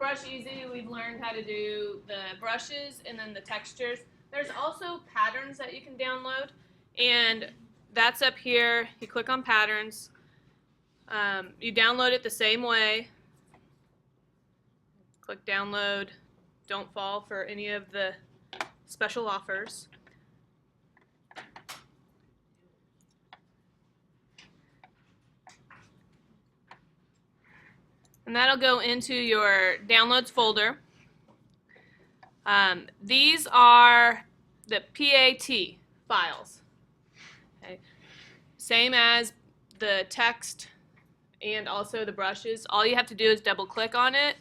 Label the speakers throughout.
Speaker 1: Brush Easy, we've learned how to do the brushes and then the textures. There's also patterns that you can download, and that's up here. You click on patterns. You download it the same way. Click download. Don't fall for any of the special offers. And that'll go into your downloads folder. These are the PAT files. Okay. Same as the text and also the brushes. All you have to do is double click on it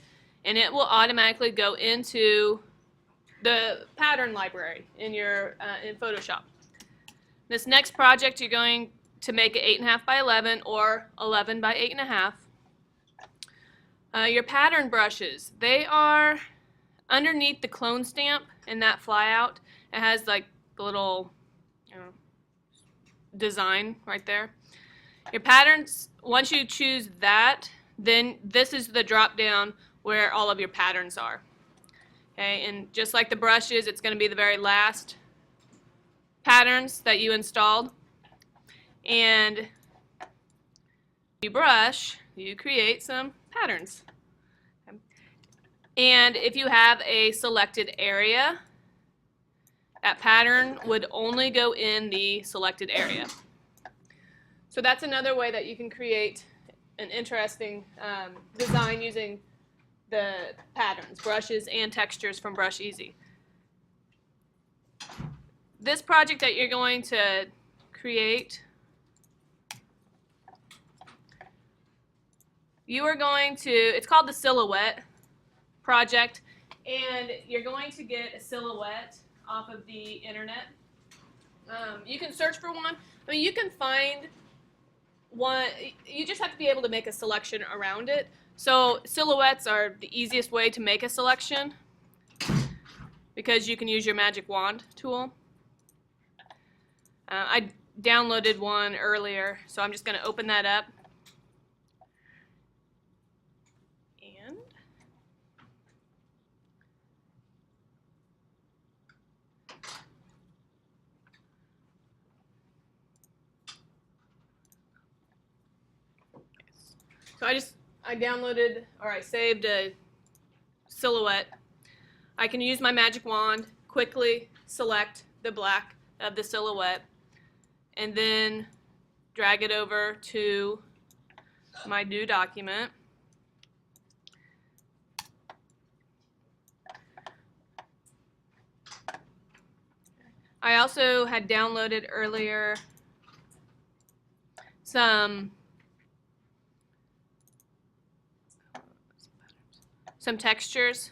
Speaker 1: and it will automatically go into the pattern library in your in Photoshop. This next project you're going to make it 8.5 by 11 or 11 by 8.5. Your pattern brushes, they are underneath the clone stamp in that flyout. It has like the little design right there. Your patterns, once you choose that, then this is the drop down where all of your patterns are. Okay, and just like the brushes, it's going to be the very last patterns that you installed. And you brush, you create some patterns. Okay. And if you have a selected area, that pattern would only go in the selected area. So that's another way that you can create an interesting design using the patterns, brushes, and textures from Brush Easy. This project that you're going to create, you are going to, it's called the Silhouette project, and you're going to get a silhouette off of the internet. You can search for one. I mean, you can find one, you just have to be able to make a selection around it. So silhouettes are the easiest way to make a selection because you can use your magic wand tool. I downloaded one earlier, so I'm just going to open that up. And so I downloaded, or I saved a silhouette. I can use my magic wand, quickly select the black of the silhouette, and then drag it over to my new document. I also had downloaded earlier some textures.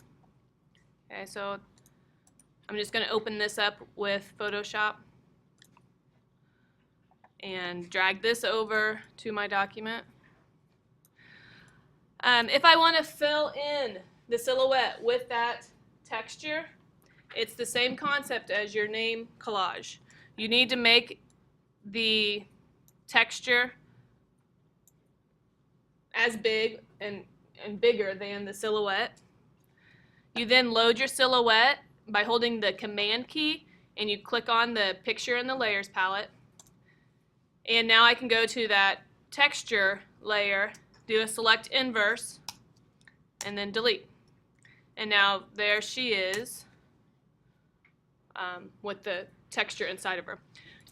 Speaker 1: Okay, so I'm just going to open this up with Photoshop and drag this over to my document. If I want to fill in the silhouette with that texture, it's the same concept as your name collage. You need to make the texture as big and bigger than the silhouette. You then load your silhouette by holding the Command key, and you click on the picture in the layers palette. And now I can go to that texture layer, do a select inverse, and then delete. And now there she is with the texture inside of her.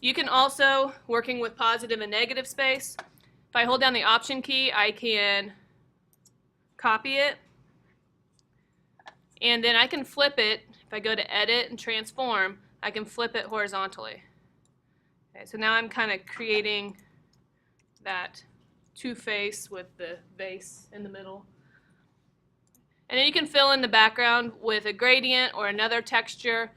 Speaker 1: You can also, working with positive and negative space, if I hold down the Option key, I can copy it, and then I can flip it. If I go to Edit and Transform, I can flip it horizontally. Okay, so now I'm kind of creating that two-face with the vase in the middle. And then you can fill in the background with a gradient or another texture.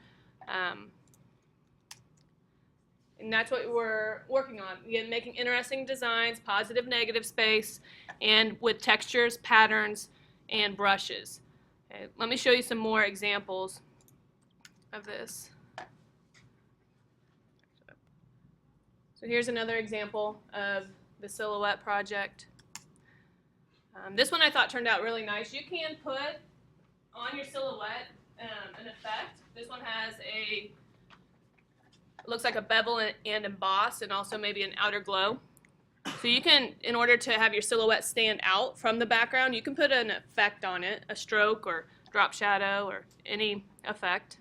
Speaker 1: And that's what we're working on. Again, making interesting designs, positive, negative space, and with textures, patterns, and brushes. Okay, let me show you some more examples of this. So here's another example of the Silhouette project. This one I thought turned out really nice. You can put on your silhouette an effect. This one has it looks like a bevel and emboss, and also maybe an outer glow. So you can, in order to have your silhouette stand out from the background, you can put an effect on it, a stroke or drop shadow or any effect.